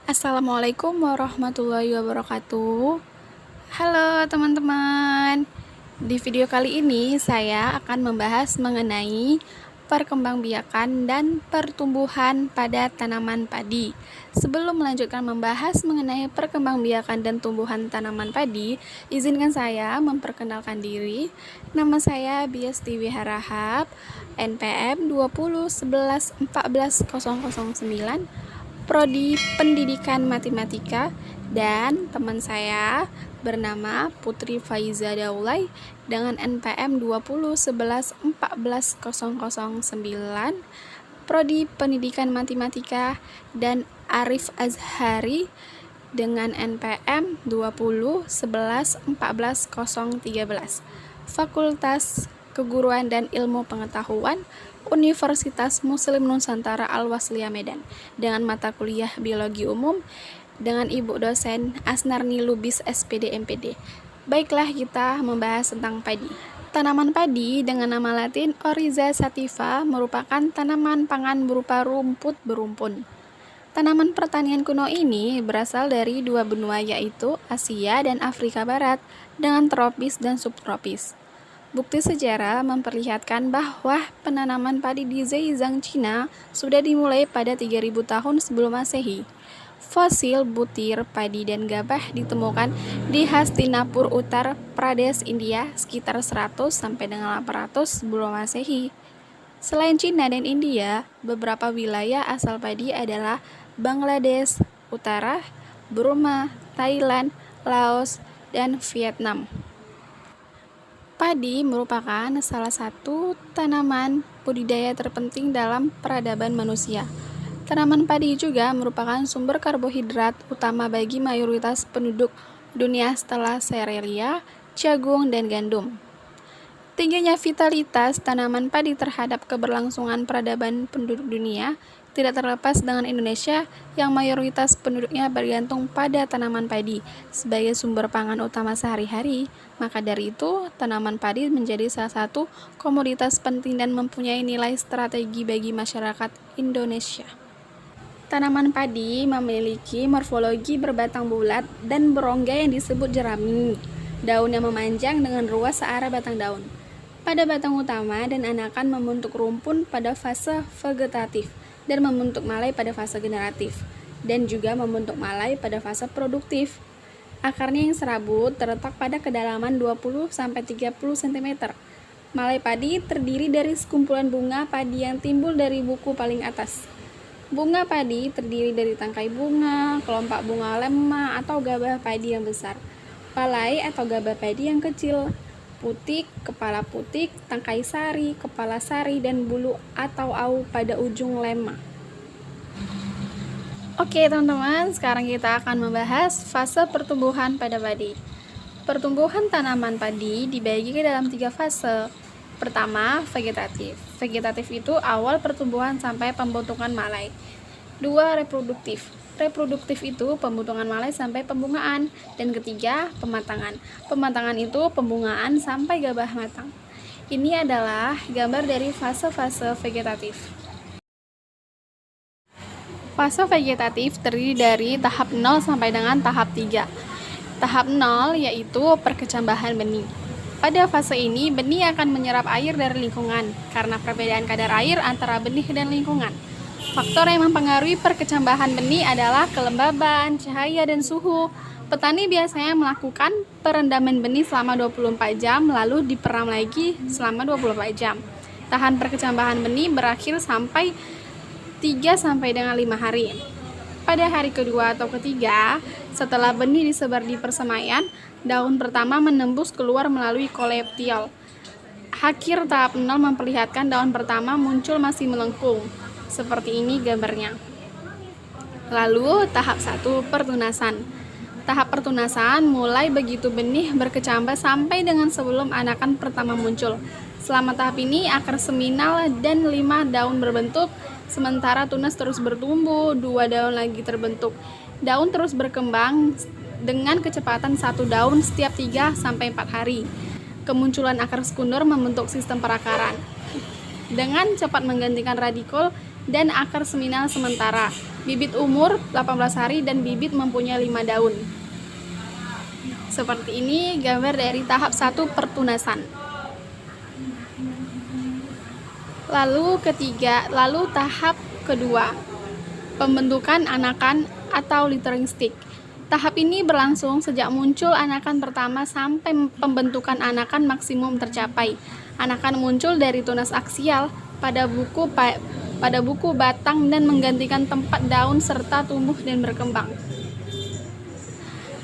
Assalamualaikum warahmatullahi wabarakatuh. Halo teman-teman. Di video kali ini saya akan membahas mengenai perkembangbiakan dan pertumbuhan pada tanaman padi. Sebelum melanjutkan membahas mengenai perkembangbiakan dan tumbuhan tanaman padi, izinkan saya memperkenalkan diri. Nama saya Biastiwi Harahap, NPM 2011114009, Prodi Pendidikan Matematika, dan teman saya bernama Putri Faiza Daulay dengan NPM 2011114009, Prodi Pendidikan Matematika, dan Arif Azhari dengan NPM 2011114013, Fakultas Keguruan dan Ilmu Pengetahuan, Universitas Muslim Nusantara Al-Wasliyah Medan, dengan mata kuliah Biologi Umum dengan Ibu dosen Asnarni Lubis SPD MPD. Baiklah, kita membahas tentang padi. Tanaman padi dengan nama latin Oryza sativa merupakan tanaman pangan berupa rumput berumpun. Tanaman pertanian kuno ini berasal dari dua benua, yaitu Asia dan Afrika Barat, dengan tropis dan subtropis. Bukti sejarah memperlihatkan bahwa penanaman padi di Zhejiang, Cina sudah dimulai pada 3000 tahun sebelum Masehi. Fosil butir padi dan gabah ditemukan di Hastinapur, Uttar Pradesh, India sekitar 100 sampai dengan 800 sebelum Masehi. Selain Cina dan India, beberapa wilayah asal padi adalah Bangladesh Utara, Burma, Thailand, Laos, dan Vietnam. Padi merupakan salah satu tanaman budidaya terpenting dalam peradaban manusia. Tanaman padi juga merupakan sumber karbohidrat utama bagi mayoritas penduduk dunia setelah serealia, jagung, dan gandum. Tingginya vitalitas tanaman padi terhadap keberlangsungan peradaban penduduk dunia tidak terlepas dengan Indonesia yang mayoritas penduduknya bergantung pada tanaman padi sebagai sumber pangan utama sehari-hari. Maka dari itu, tanaman padi menjadi salah satu komoditas penting dan mempunyai nilai strategi bagi masyarakat Indonesia. Tanaman padi memiliki morfologi berbatang bulat dan berongga yang disebut jerami. Daun yang memanjang dengan ruas searah batang daun. Pada batang utama dan anakan membentuk rumpun pada fase vegetatif dan membentuk malai pada fase generatif, dan juga membentuk malai pada fase produktif. Akarnya yang serabut terletak pada kedalaman 20-30 cm. Malai padi terdiri dari sekumpulan bunga padi yang timbul dari buku paling atas. Bunga padi terdiri dari tangkai bunga, kelompok bunga lemah atau gabah padi yang besar, palai atau gabah padi yang kecil, putik, kepala putik, tangkai sari, kepala sari, dan bulu atau au pada ujung lemah. Oke teman-teman, sekarang kita akan membahas fase pertumbuhan pada padi. Pertumbuhan tanaman padi dibagi ke dalam 3 fase. Pertama, vegetatif. Vegetatif itu awal pertumbuhan sampai pembentukan malai. 2, reproduktif. Reproduktif itu pembentukan malai sampai pembungaan. Dan ketiga, pematangan. Pematangan itu pembungaan sampai gabah matang. Ini adalah gambar dari fase-fase vegetatif. Fase vegetatif terdiri dari tahap 0 sampai dengan tahap 3. Tahap 0 yaitu perkecambahan benih. Pada fase ini, benih akan menyerap air dari lingkungan karena perbedaan kadar air antara benih dan lingkungan. Faktor yang mempengaruhi perkecambahan benih adalah kelembaban, cahaya, dan suhu. Petani biasanya melakukan perendaman benih selama 24 jam, lalu diperam lagi selama 24 jam. Tahan perkecambahan benih berakhir sampai 3 sampai dengan 5 hari. Pada hari kedua atau ketiga, setelah benih disebar di persemaian, daun pertama menembus keluar melalui koleoptiol. Akhir tahap 0 memperlihatkan daun pertama muncul masih melengkung. Seperti ini gambarnya. Lalu tahap 1, pertunasan. Tahap pertunasan mulai begitu benih berkecambah sampai dengan sebelum anakan pertama muncul. Selama tahap ini akar seminal dan 5 daun berbentuk, sementara tunas terus bertumbuh, 2 daun lagi terbentuk. Daun terus berkembang dengan kecepatan 1 daun setiap 3 sampai 4 hari. Kemunculan akar sekunder membentuk sistem perakaran. Dengan cepat menggantikan radikul dan akar seminal sementara. Bibit umur 18 hari dan bibit mempunyai 5 daun. Seperti ini gambar dari tahap 1 pertunasan. Lalu tahap kedua, pembentukan anakan atau littering stick. Tahap ini berlangsung sejak muncul anakan pertama sampai pembentukan anakan maksimum tercapai. Anakan muncul dari tunas aksial pada buku batang dan menggantikan tempat daun serta tumbuh dan berkembang.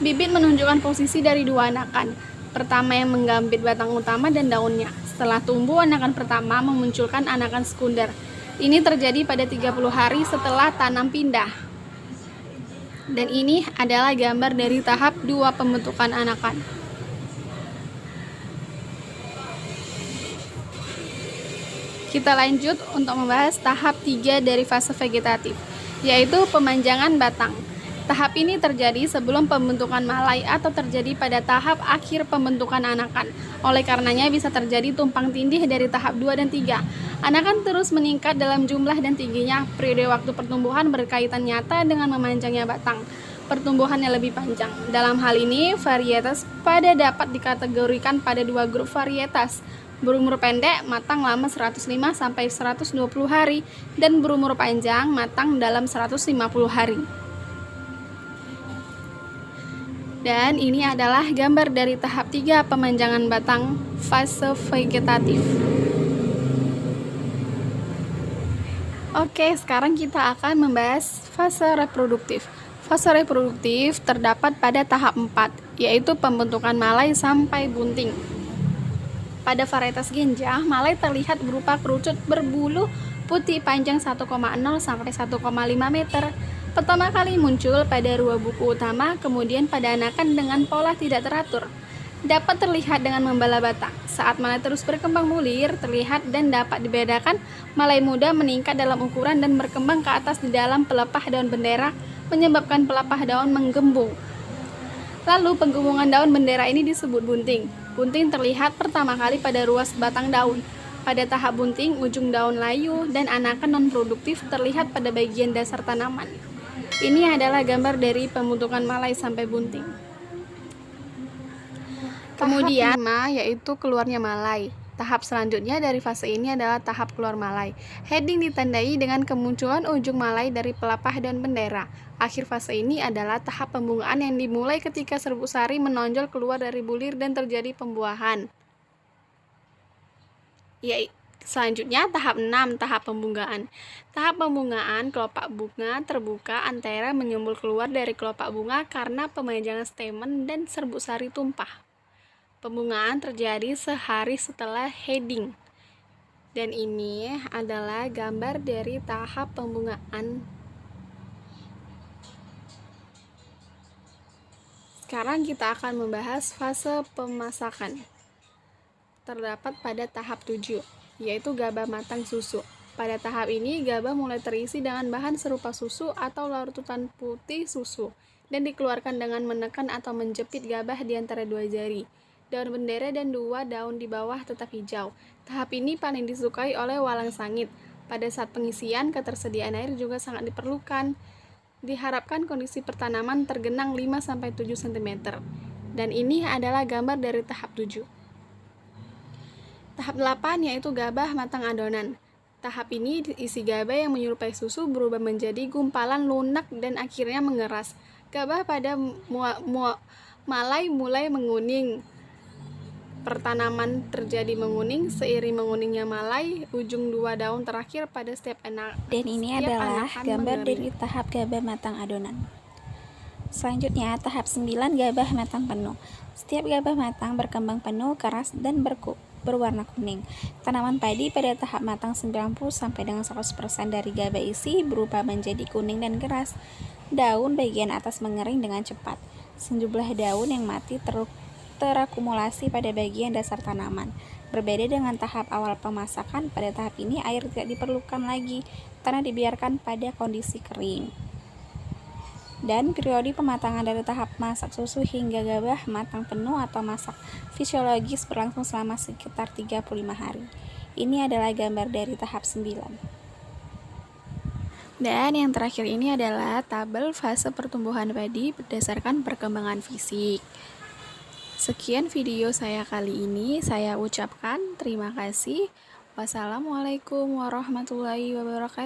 Bibit menunjukkan posisi dari dua anakan. Pertama yang menggambit batang utama dan daunnya. Setelah tumbuh, anakan pertama memunculkan anakan sekunder. Ini terjadi pada 30 hari setelah tanam pindah. Dan ini adalah gambar dari tahap 2 pembentukan anakan. Kita lanjut untuk membahas tahap 3 dari fase vegetatif, yaitu pemanjangan batang. Tahap ini terjadi sebelum pembentukan malai atau terjadi pada tahap akhir pembentukan anakan. Oleh karenanya bisa terjadi tumpang tindih dari tahap 2 dan 3. Anakan terus meningkat dalam jumlah dan tingginya. Periode waktu pertumbuhan berkaitan nyata dengan memanjangnya batang. Pertumbuhannya lebih panjang. Dalam hal ini, varietas pada dapat dikategorikan pada dua grup varietas. Berumur pendek, matang lama 105 sampai 120 hari, dan berumur panjang, matang dalam 150 hari. Dan ini adalah gambar dari tahap 3 pemanjangan batang fase vegetatif. Oke, sekarang kita akan membahas fase reproduktif. Fase reproduktif terdapat pada tahap 4, yaitu pembentukan malai sampai bunting. Pada varietas genjah, malai terlihat berupa kerucut berbulu putih panjang 1,0 sampai 1,5 meter. Pertama kali muncul pada dua buku utama, kemudian pada anakan dengan pola tidak teratur. Dapat terlihat dengan membala batang. Saat malai terus berkembang bulir, terlihat dan dapat dibedakan malai muda meningkat dalam ukuran dan berkembang ke atas di dalam pelepah daun bendera, menyebabkan pelepah daun menggembung. Lalu penggembungan daun bendera ini disebut bunting. Bunting terlihat pertama kali pada ruas batang daun. Pada tahap bunting, ujung daun layu dan anakan non-produktif terlihat pada bagian dasar tanaman. Ini adalah gambar dari pembentukan malai sampai bunting. Kemudian, tahap 5 yaitu keluarnya malai. Tahap selanjutnya dari fase ini adalah tahap keluar malai. Heading ditandai dengan kemunculan ujung malai dari pelepah daun bendera. Akhir fase ini adalah tahap pembungaan yang dimulai ketika serbuk sari menonjol keluar dari bulir dan terjadi pembuahan. Selanjutnya tahap 6, tahap pembungaan. Tahap pembungaan, kelopak bunga terbuka antara menyembul keluar dari kelopak bunga karena pemanjangan stamen dan serbuk sari tumpah. Pembungaan terjadi sehari setelah heading. Dan ini adalah gambar dari tahap pembungaan. Sekarang kita akan membahas fase pemasakan. Terdapat pada tahap 7, yaitu gabah matang susu. Pada tahap ini, gabah mulai terisi dengan bahan serupa susu atau larutan putih susu, dan dikeluarkan dengan menekan atau menjepit gabah di antara dua jari. Daun bendera dan dua daun di bawah tetap hijau. Tahap ini paling disukai oleh walang sangit. Pada saat pengisian, ketersediaan air juga sangat diperlukan. Diharapkan kondisi pertanaman tergenang 5-7 cm. Dan ini adalah gambar dari tahap 7. Tahap 8 yaitu gabah matang adonan. Tahap ini isi gabah yang menyerupai susu berubah menjadi gumpalan lunak dan akhirnya mengeras. Gabah pada malai mulai menguning. Pertanaman terjadi menguning, seiring menguningnya malai, ujung dua daun terakhir pada setiap anak. Dan ini adalah gambar dari tahap gabah matang adonan. Selanjutnya tahap 9, gabah matang penuh. Setiap gabah matang berkembang penuh, keras, dan berwarna kuning. Tanaman padi pada tahap matang 90 sampai dengan 100% dari gabah isi berubah menjadi kuning dan keras. Daun bagian atas mengering dengan cepat. Sejumlah daun yang mati terakumulasi pada bagian dasar tanaman. Berbeda dengan tahap awal pemasakan, pada tahap ini air tidak diperlukan lagi karena dibiarkan pada kondisi kering. Dan periode pematangan dari tahap masak susu hingga gabah matang penuh atau masak fisiologis berlangsung selama sekitar 35 hari. Ini adalah gambar dari tahap 9. Dan yang terakhir ini adalah tabel fase pertumbuhan padi berdasarkan perkembangan fisik. Sekian video saya kali ini, saya ucapkan terima kasih. Wassalamualaikum warahmatullahi wabarakatuh.